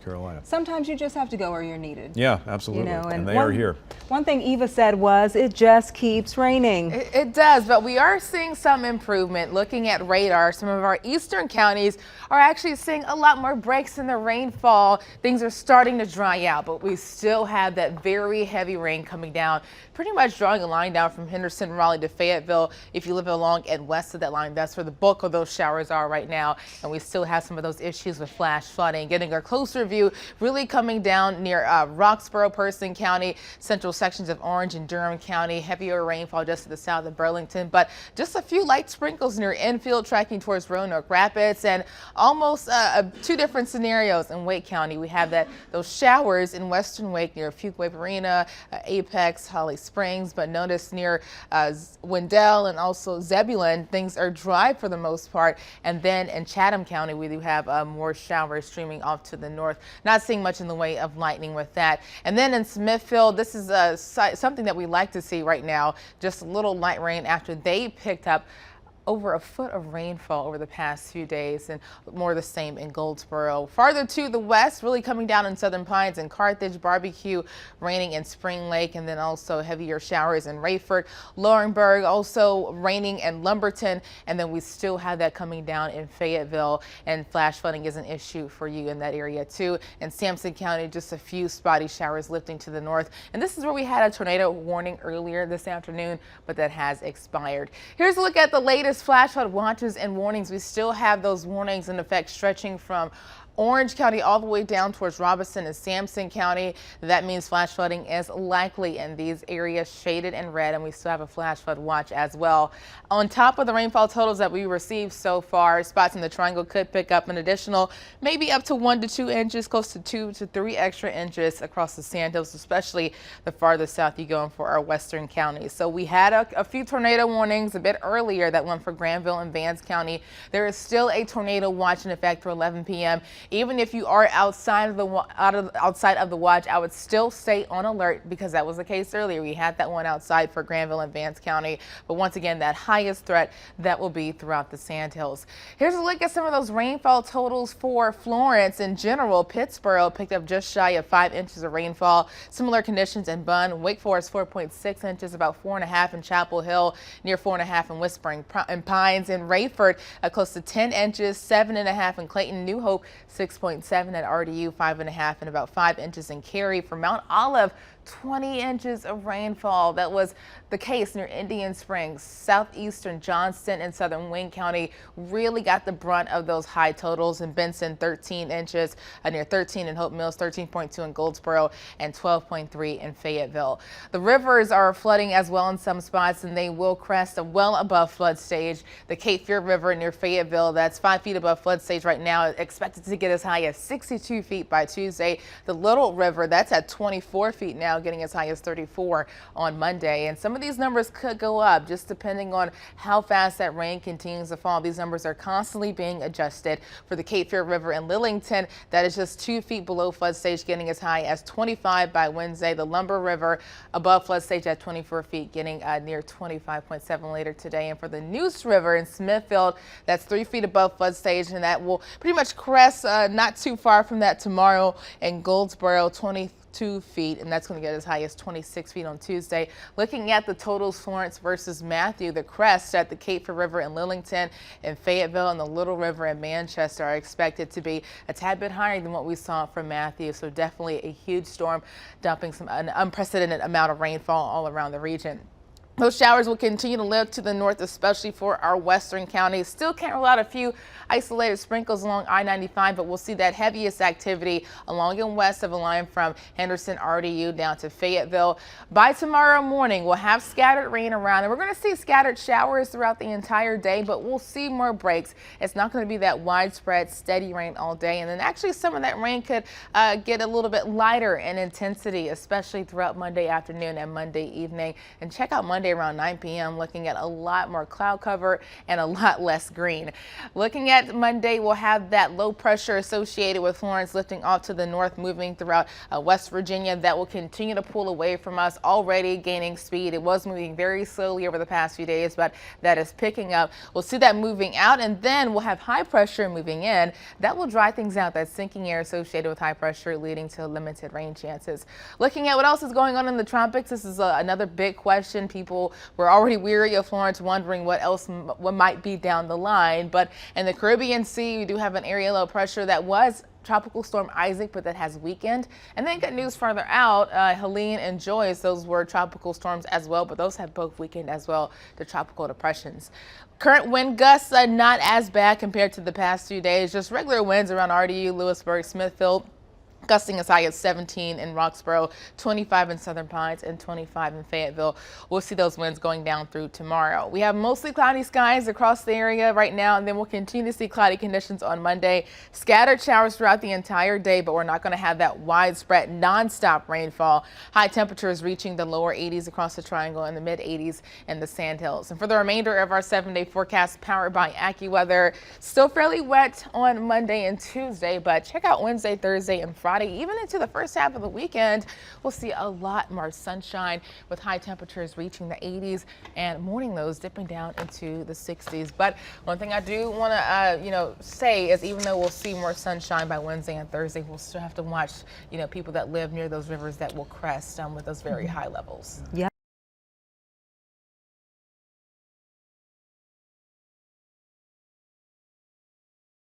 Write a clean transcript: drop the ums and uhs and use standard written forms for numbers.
Carolina. Sometimes you just have to go where you're needed. Yeah, absolutely. You know, and they are here. One thing Eva said was it just keeps raining. It does, but we are seeing some improvement. Looking at radar, some of our eastern counties are actually seeing a lot more breaks in the rainfall. Things are starting to dry out, but we still have that very heavy rain coming down, pretty much drawing a line down from Henderson, Raleigh to Fayetteville. If you live along and west of that line, that's where the bulk of those showers are right now. And we still have some of those issues with flash flooding. Getting a closer view, really coming down near Roxborough, Person County, central sections of Orange and Durham County. Heavier rainfall just to the south of Burlington, but just a few light sprinkles near Enfield, tracking towards Roanoke Rapids, and almost two different scenarios in Wake County. We have those showers in western Wake near Fuquay Marina, Apex, Holly Springs, but notice near Wendell and also Zebulon, things are dry for the most part. And then in Chatham County, we do have more showers streaming off to the north. Not seeing much in the way of lightning with that. And then in Smithfield, this is something that we like to see right now, just a little light rain after they picked up over a foot of rainfall over the past few days, and more the same in Goldsboro. Farther to the west, really coming down in Southern Pines and Carthage, Barbecue, raining in Spring Lake, and then also heavier showers in Rayford, Laurinburg, also raining in Lumberton, and then we still have that coming down in Fayetteville, and flash flooding is an issue for you in that area too. In Sampson County, just a few spotty showers lifting to the north, and this is where we had a tornado warning earlier this afternoon, but that has expired. Here's a look at the latest flash flood watches and warnings. We still have those warnings in effect stretching from Orange County all the way down towards Robeson and Sampson County. That means flash flooding is likely in these areas shaded in red, and we still have a flash flood watch as well. On top of the rainfall totals that we received so far, spots in the triangle could pick up an additional maybe up to 1 to 2 inches, close to 2 to 3 extra inches across the Sandhills, especially the farther south you go in for our western counties. So we had a few tornado warnings a bit earlier, that one for Granville and Vance County. There is still a tornado watch in effect through 11 p.m. Even if you are outside of the watch, I would still stay on alert, because that was the case earlier. We had that one outside for Granville and Vance County. But once again, that highest threat, that will be throughout the Sandhills. Here's a look at some of those rainfall totals for Florence in general. Pittsburgh picked up just shy of 5 inches of rainfall. Similar conditions in Bunn. Wake Forest 4.6 inches, about 4.5 in Chapel Hill, near 4.5 in Whispering Pines. In Rayford, close to 10 inches, 7.5 in Clayton. New Hope 6.7 at RDU, 5.5 and about 5 inches in Cary. For Mount Olive, 20 inches of rainfall. That was the case near Indian Springs. Southeastern Johnston and Southern Wayne County really got the brunt of those high totals. In Benson, 13 inches, near 13 in Hope Mills, 13.2 in Goldsboro, and 12.3 in Fayetteville. The rivers are flooding as well in some spots, and they will crest well above flood stage. The Cape Fear River near Fayetteville, that's 5 feet above flood stage right now, expected to get as high as 62 feet by Tuesday. The Little River, that's at 24 feet now, getting as high as 34 on Monday. And some of these numbers could go up just depending on how fast that rain continues to fall. These numbers are constantly being adjusted. For the Cape Fear River in Lillington, that is just 2 feet below flood stage, getting as high as 25 by Wednesday. The Lumber River above flood stage at 24 feet, getting near 25.7 later today. And for the Neuse River in Smithfield, that's 3 feet above flood stage, and that will pretty much crest not too far from that tomorrow. In Goldsboro, 22 feet, and that's going to get as high as 26 feet on Tuesday. Looking at the totals, Florence versus Matthew, the crests at the Cape Fear River in Lillington and Fayetteville and the Little River in Manchester are expected to be a tad bit higher than what we saw from Matthew. So definitely a huge storm dumping an unprecedented amount of rainfall all around the region. Those showers will continue to lift to the north, especially for our western counties. Still can't rule out a few isolated sprinkles along I-95, but we'll see that heaviest activity along and west of the line from Henderson, RDU down to Fayetteville. By tomorrow morning, we'll have scattered rain around, and we're going to see scattered showers throughout the entire day, but we'll see more breaks. It's not going to be that widespread, steady rain all day. And then actually some of that rain could get a little bit lighter in intensity, especially throughout Monday afternoon and Monday evening. And check out Monday Monday around 9 p.m. looking at a lot more cloud cover and a lot less green. Looking at Monday, we'll have that low pressure associated with Florence lifting off to the north, moving throughout West Virginia. That will continue to pull away from us, already gaining speed. It was moving very slowly over the past few days, but that is picking up. We'll see that moving out, and then we'll have high pressure moving in. That will dry things out. That sinking air associated with high pressure leading to limited rain chances. Looking at what else is going on in the tropics, this is another big question. People were already weary of Florence, wondering what might be down the line. But in the Caribbean Sea, we do have an area low pressure that was Tropical Storm Isaac, but that has weakened. And then good news farther out, Helene and Joyce, those were tropical storms as well, but those have both weakened as well to tropical depressions. Current wind gusts are not as bad compared to the past few days, just regular winds around RDU, Lewisburg, Smithfield. Gusting as high as 17 in Roxborough, 25 in Southern Pines, and 25 in Fayetteville. We'll see those winds going down through tomorrow. We have mostly cloudy skies across the area right now, and then we'll continue to see cloudy conditions on Monday. Scattered showers throughout the entire day, but we're not going to have that widespread nonstop rainfall. High temperatures reaching the lower 80s across the Triangle and the mid 80s in the Sandhills. And for the remainder of our 7-day forecast powered by AccuWeather, still fairly wet on Monday and Tuesday, but check out Wednesday, Thursday, and Friday. Even into the first half of the weekend, we'll see a lot more sunshine with high temperatures reaching the 80s and morning lows dipping down into the 60s. But one thing I do want to, say is even though we'll see more sunshine by Wednesday and Thursday, we'll still have to watch, people that live near those rivers that will crest with those very high levels. Yeah.